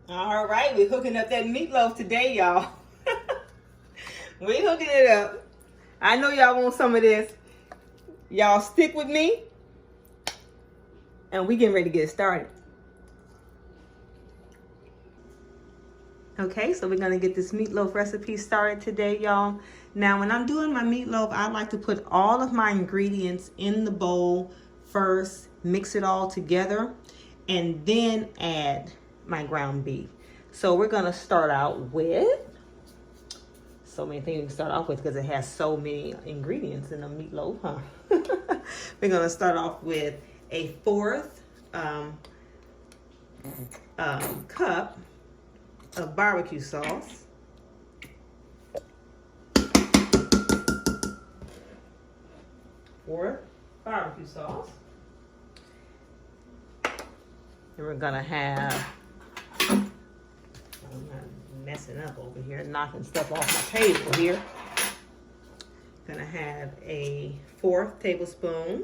All right, we're hooking up that meatloaf today, y'all. We're hooking it up. I know y'all want some of this. Y'all stick with me, and we getting ready to get started. Okay, so we're gonna get this meatloaf recipe started today, y'all. Now, when I'm doing my meatloaf, I like to put all of my ingredients in the bowl first, mix it all together, and then add my ground beef. So we're gonna start out with so many things to start off with because it has so many ingredients in a meatloaf, huh? We're gonna start off with a fourth cup of barbecue sauce. Fourth barbecue sauce. And we're gonna have, I'm not messing up over here, knocking stuff off my table here. Gonna have a fourth tablespoon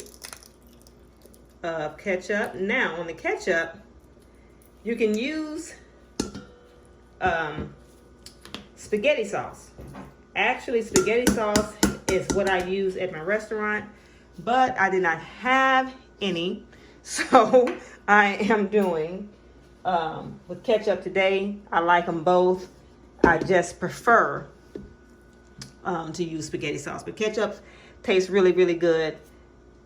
of ketchup. Now on the ketchup, you can use spaghetti sauce. Actually, spaghetti sauce is what I use at my restaurant, but I did not have any, so I am doing with ketchup today. I like them both. I just prefer to use spaghetti sauce, but ketchup tastes really, really good.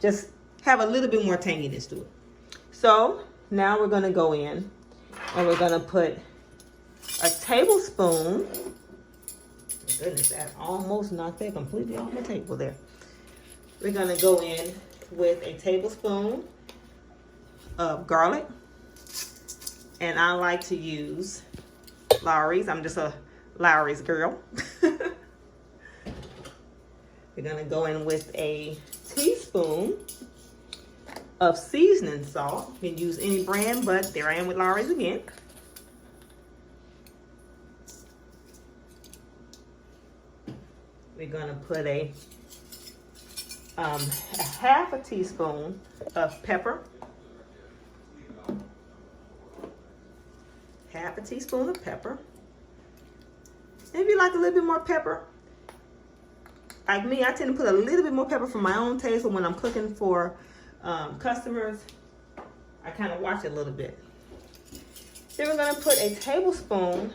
Just have a little bit more tanginess to it. So now we're gonna go in and we're gonna put a tablespoon. Goodness, that almost knocked that completely off my table there. We're gonna go in with a tablespoon of garlic. And I like to use Lawry's. I'm just a Lawry's girl. We're gonna go in with a teaspoon of seasoning salt. You can use any brand, but there I am with Lawry's again. We're gonna put a half a teaspoon of pepper. Half a teaspoon of pepper. And if you like a little bit more pepper, like me, I tend to put a little bit more pepper for my own taste, but when I'm cooking for customers, I kind of watch it a little bit. Then we're gonna put a tablespoon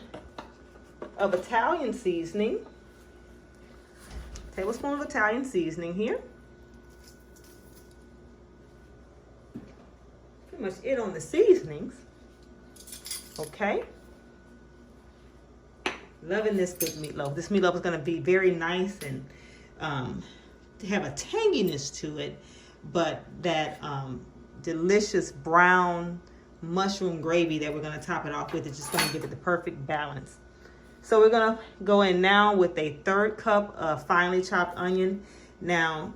of Italian seasoning. Tablespoon of Italian seasoning here. Pretty much it on the seasonings. Okay. Loving this good meatloaf. This meatloaf is going to be very nice and to have a tanginess to it, but that delicious brown mushroom gravy that we're going to top it off with is just going to give it the perfect balance. So we're going to go in now with a third cup of finely chopped onion. Now,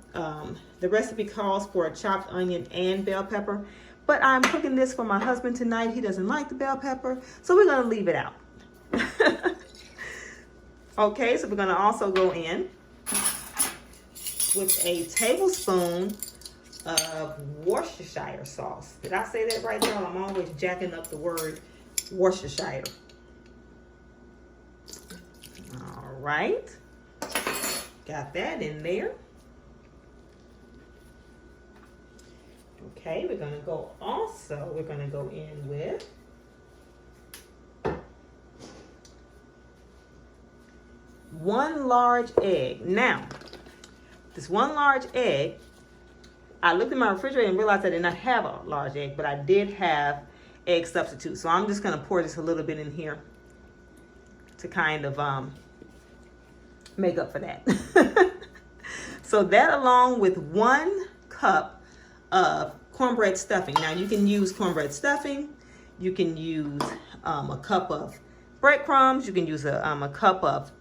the recipe calls for a chopped onion and bell pepper, but I'm cooking this for my husband tonight. He doesn't like the bell pepper, so we're going to leave it out. Okay, so we're going to also go in with a tablespoon of Worcestershire sauce. Did I say that right, y'all? I'm always jacking up the word Worcestershire. All right, got that in there. Okay, we're gonna go in with one large egg. Now, this one large egg, I looked in my refrigerator and realized I did not have a large egg, but I did have egg substitute. So I'm just gonna pour just a little bit in here to kind of make up for that. So that, along with 1 cup of cornbread stuffing. Now you can use cornbread stuffing. You can use a cup of breadcrumbs. You can use a cup of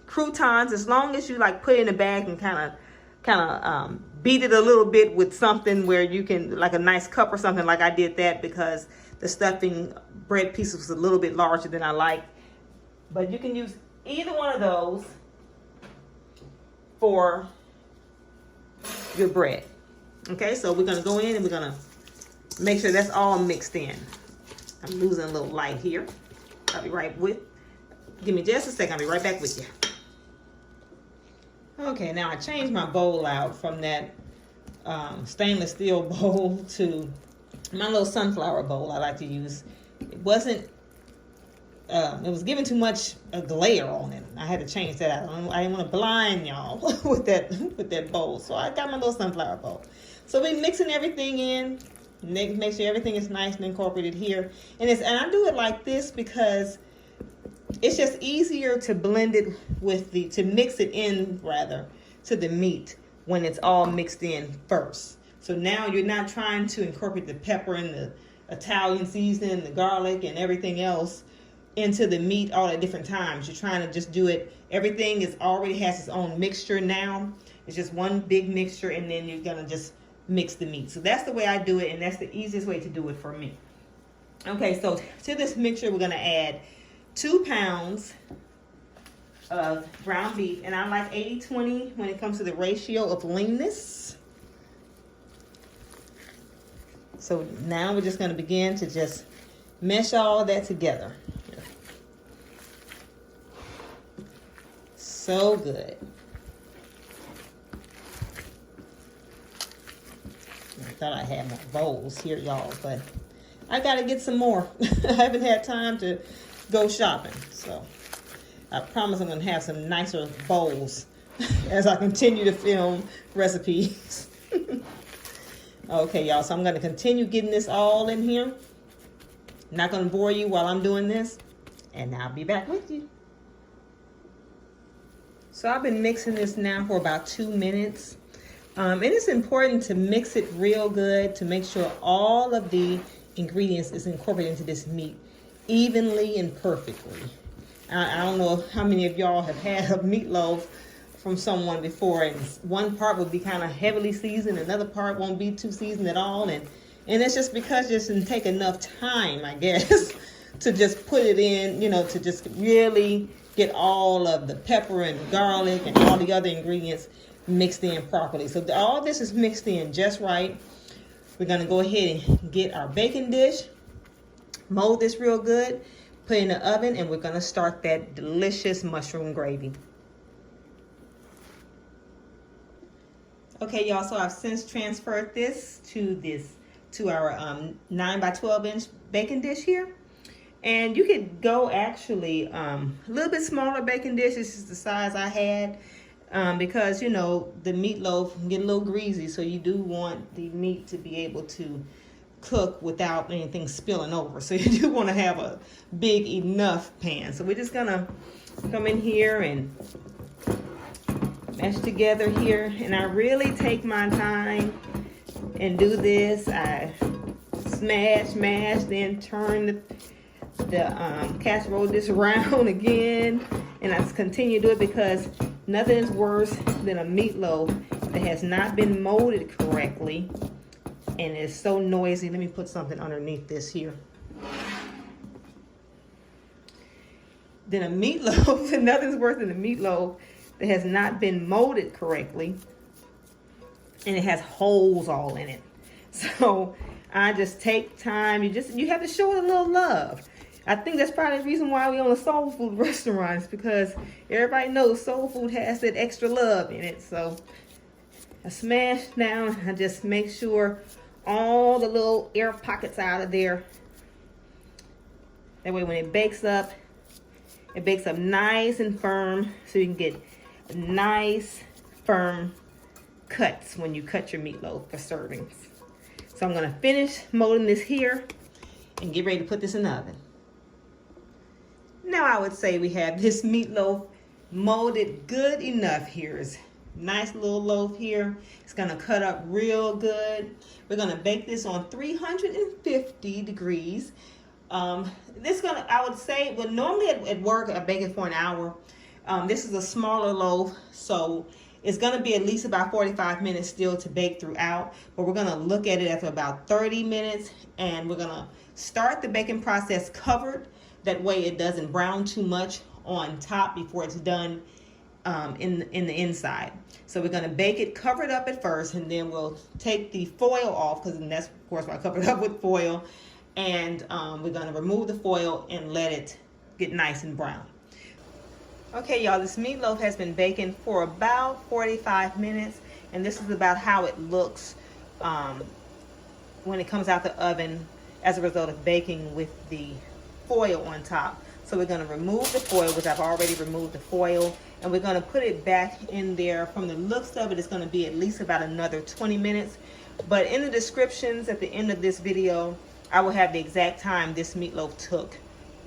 croutons, as long as you like put it in a bag and kind of beat it a little bit with something where you can, like a nice cup or something. Like I did that because the stuffing bread piece was a little bit larger than I like. But you can use either one of those for your bread. Okay, so we're gonna go in and we're gonna make sure that's all mixed in. I'm losing a little light here. I'll be right with. Give me just a second. I'll be right back with you. Okay, now I changed my bowl out from that stainless steel bowl to my little sunflower bowl I like to use. It wasn't, it was giving too much glare on it. I had to change that out. I didn't want to blind y'all with that bowl. So I got my little sunflower bowl. So we're mixing everything in. Make sure everything is nice and incorporated here. And I do it like this because it's just easier to blend it to mix it in rather to the meat when it's all mixed in first. So now you're not trying to incorporate the pepper and the Italian seasoning, the garlic and everything else into the meat all at different times. You're trying to just do it. Everything already has its own mixture now. It's just one big mixture, and then you're gonna just mix the meat. So that's the way I do it, and that's the easiest way to do it for me. Okay, so to this mixture we're gonna add 2 pounds of ground beef, and I like 80-20 when it comes to the ratio of leanness. So now we're just going to begin to just mesh all that together. So good. I thought I had more bowls here, y'all, but I got to get some more. I haven't had time to go shopping, so I promise I'm going to have some nicer bowls as I continue to film recipes. Okay, y'all, so I'm going to continue getting this all in here. Not going to bore you while I'm doing this, and I'll be back with you. So I've been mixing this now for about 2 minutes. And it's important to mix it real good to make sure all of the ingredients is incorporated into this meat evenly and perfectly. I don't know how many of y'all have had a meatloaf from someone before, and one part will be kind of heavily seasoned, another part won't be too seasoned at all, and it's just because it doesn't take enough time, I guess, to just put it in, to just really get all of the pepper and garlic and all the other ingredients mixed in properly. So all this is mixed in just right. We're going to go ahead and get our baking dish, mold this real good, put it in the oven, and we're going to start that delicious mushroom gravy. Okay, y'all, so I've since transferred this to our 9 by 12 inch baking dish here. And you could go actually a little bit smaller baking dish. This is the size I had because, the meatloaf can get a little greasy. So you do want the meat to be able to cook without anything spilling over. So you do want to have a big enough pan. So we're just going to come in here and mash together here, and I really take my time and do this. I mash, then turn the casserole dish around again, and I just continue to do it because nothing is worse than a meatloaf that has not been molded correctly and is so noisy. Let me put something underneath this here. Then a meatloaf, nothing's worse than a meatloaf that has not been molded correctly and it has holes all in it. So I just take time. You have to show it a little love. I think that's probably the reason why we own a soul food restaurant, is because everybody knows soul food has that extra love in it. So I smash down. I just make sure all the little air pockets out of there. That way when it bakes up nice and firm, so you can get nice firm cuts when you cut your meatloaf for servings. So I'm going to finish molding this here and get ready to put this in the oven. Now I would say we have this meatloaf molded good enough here. It's nice little loaf here. It's going to cut up real good. We're going to bake this on 350 degrees. I would say, well, normally at work I bake it for an hour. This is a smaller loaf, so it's going to be at least about 45 minutes still to bake throughout, but we're going to look at it after about 30 minutes, and we're going to start the baking process covered. That way it doesn't brown too much on top before it's done in the inside. So we're going to bake it covered up at first, and then we'll take the foil off, because that's, of course, why I covered it up with foil, And we're gonna remove the foil and let it get nice and brown. Okay, y'all, this meatloaf has been baking for about 45 minutes, and this is about how it looks when it comes out the oven as a result of baking with the foil on top. So we're going to remove the foil, which I've already removed the foil, and we're going to put it back in there. From the looks of it, it's going to be at least about another 20 minutes. But in the descriptions at the end of this video, I will have the exact time this meatloaf took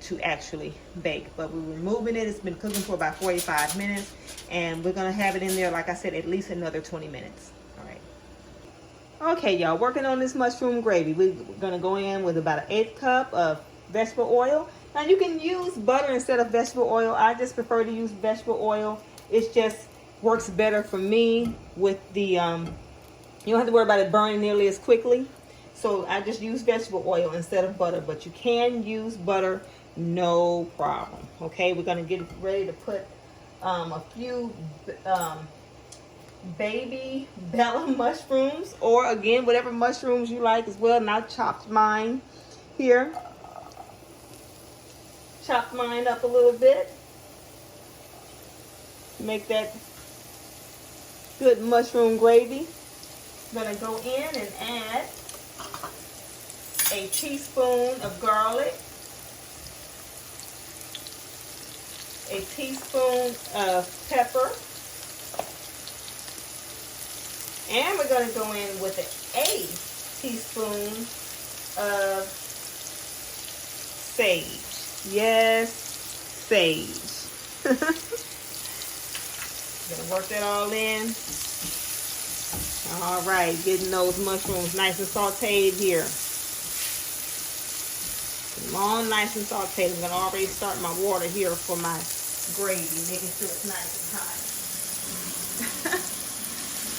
to actually bake. But we're removing it. It's been cooking for about 45 minutes, and we're going to have it in there, like I said, at least another 20 minutes. All right. Okay, y'all, working on this mushroom gravy. We're going to go in with about an 1/8 cup of vegetable oil. Now you can use butter instead of vegetable oil. I just prefer to use vegetable oil. It just works better for me with the, you don't have to worry about it burning nearly as quickly. So I just use vegetable oil instead of butter, but you can use butter, no problem. Okay, we're gonna get ready to put a few baby bella mushrooms, or again, whatever mushrooms you like as well. And I chopped mine here. Chop mine up a little bit. Make that good mushroom gravy. I'm gonna go in and add a teaspoon of garlic, a teaspoon of pepper, and we're gonna go in with a teaspoon of sage. Yes, sage. Gonna work that all in. All right, getting those mushrooms nice and sauteed here. All nice and sauteed. I'm gonna already start my water here for my gravy, making sure it's nice and hot.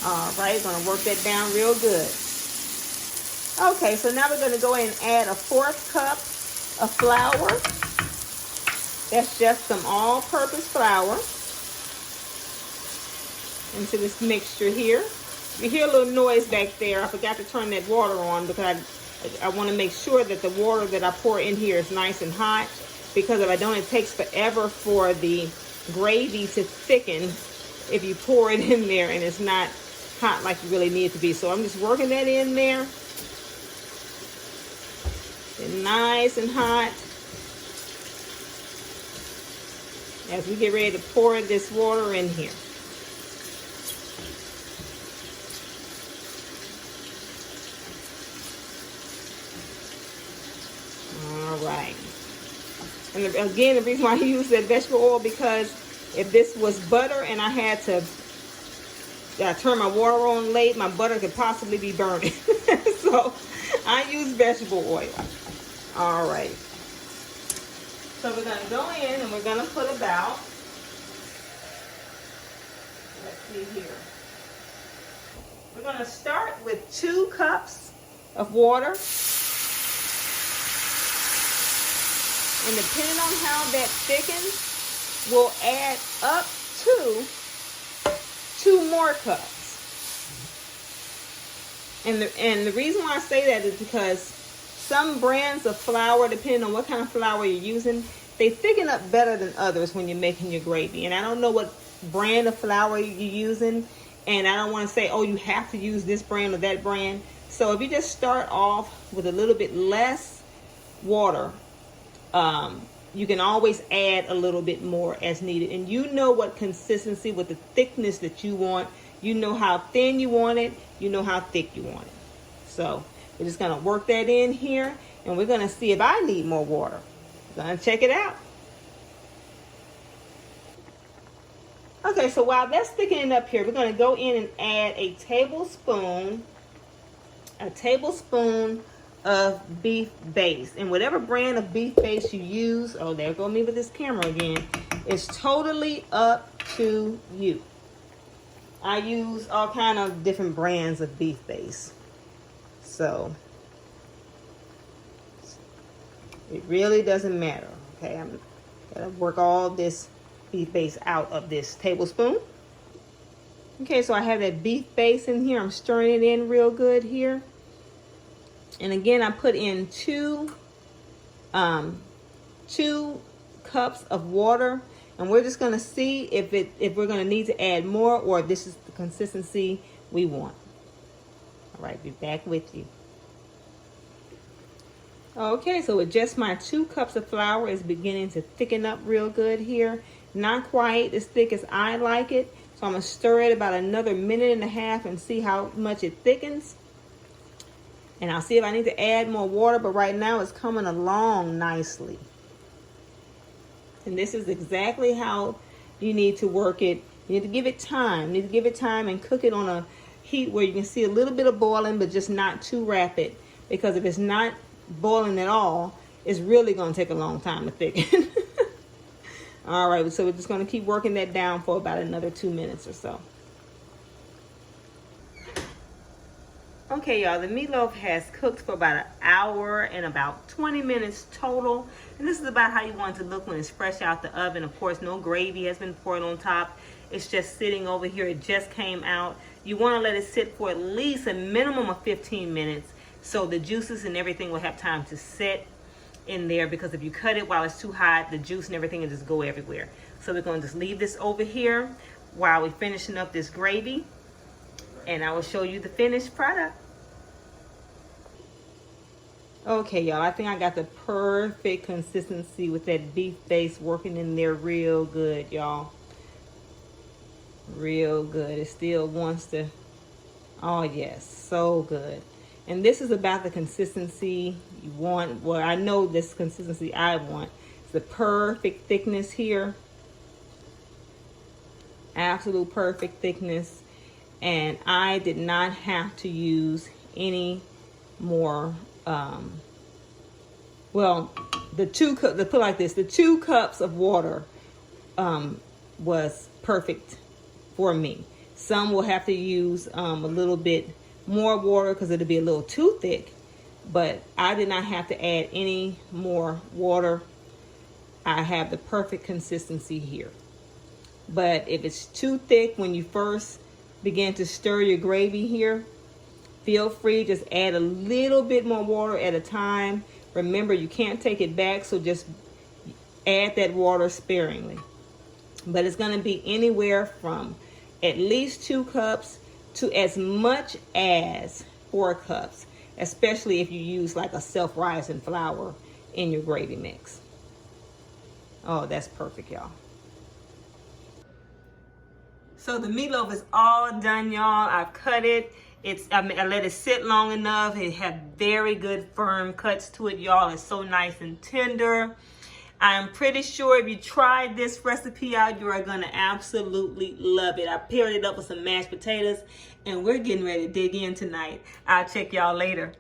All right, gonna work that down real good. Okay, so now we're gonna go in and add a 1/4 cup of flour. That's just some all-purpose flour into this mixture here. You hear a little noise back there. I forgot to turn that water on because I want to make sure that the water that I pour in here is nice and hot, because if I don't, it takes forever for the gravy to thicken if you pour it in there and it's not hot like you really need it to be. So I'm just working that in there. And nice and hot. As we get ready to pour this water in here. All right. And again, the reason why I use that vegetable oil, because if this was butter and I had to turn my water on late, my butter could possibly be burning. So I use vegetable oil. All right. So we're going to go in and we're going to put about, let's see here. We're going to start with 2 cups of water. And depending on how that thickens, we'll add up to 2 more cups. And the reason why I say that is because some brands of flour, depending on what kind of flour you're using, they thicken up better than others when you're making your gravy. And I don't know what brand of flour you're using, and I don't want to say, oh, you have to use this brand or that brand. So if you just start off with a little bit less water, you can always add a little bit more as needed. And you know what consistency, what the thickness that you want. You know how thin you want it. You know how thick you want it. So we're just going to work that in here, and we're going to see if I need more water. We're going to check it out. Okay, so while that's thickening up here, we're going to go in and add a tablespoon of beef base. And whatever brand of beef base you use, oh, there go me with this camera again, it's totally up to you. I use all kind of different brands of beef base. So it really doesn't matter. Okay, I'm gonna work all this beef base out of this tablespoon. Okay, so I have that beef base in here. I'm stirring it in real good here. And again, I put in two cups of water, and we're just gonna see if we're gonna need to add more, or if this is the consistency we want. All right, be back with you. Okay, so with just my 2 cups of flour, is beginning to thicken up real good here. Not quite as thick as I like it. So I'm gonna stir it about another minute and a half and see how much it thickens. And I'll see if I need to add more water, but right now it's coming along nicely. And this is exactly how you need to work it. You need to give it time. You need to give it time and cook it on a heat where you can see a little bit of boiling, but just not too rapid. Because if it's not boiling at all, it's really going to take a long time to thicken. All right, so we're just going to keep working that down for about another 2 minutes or so. Okay, y'all, the meatloaf has cooked for about an hour and about 20 minutes total. And this is about how you want it to look when it's fresh out the oven. Of course, no gravy has been poured on top. It's just sitting over here. It just came out. You want to let it sit for at least a minimum of 15 minutes so the juices and everything will have time to set in there, because if you cut it while it's too hot, the juice and everything will just go everywhere. So we're going to just leave this over here while we're finishing up this gravy, and I will show you the finished product. Okay, y'all, I think I got the perfect consistency with that beef base working in there real good, y'all. Real good. It still wants to, oh yes, so good. And this is about the consistency you want. Well, I know this consistency I want. It's the perfect thickness here. Absolute perfect thickness. And I did not have to use any more, well, the 2 cups, to put it like this, the 2 cups of water was perfect for me. Some will have to use a little bit more water because it'll be a little too thick, but I did not have to add any more water. I have the perfect consistency here. But if it's too thick when you first begin to stir your gravy here, feel free, just add a little bit more water at a time. Remember, you can't take it back, so just add that water sparingly. But it's going to be anywhere from at least 2 cups to as much as 4 cups, especially if you use like a self-rising flour in your gravy mix. Oh, that's perfect, y'all. So the meatloaf is all done, y'all. I've cut it. I let it sit long enough. It had very good firm cuts to it, y'all. It's so nice and tender. I'm pretty sure if you tried this recipe out, you are going to absolutely love it. I paired it up with some mashed potatoes, and we're getting ready to dig in tonight. I'll check y'all later.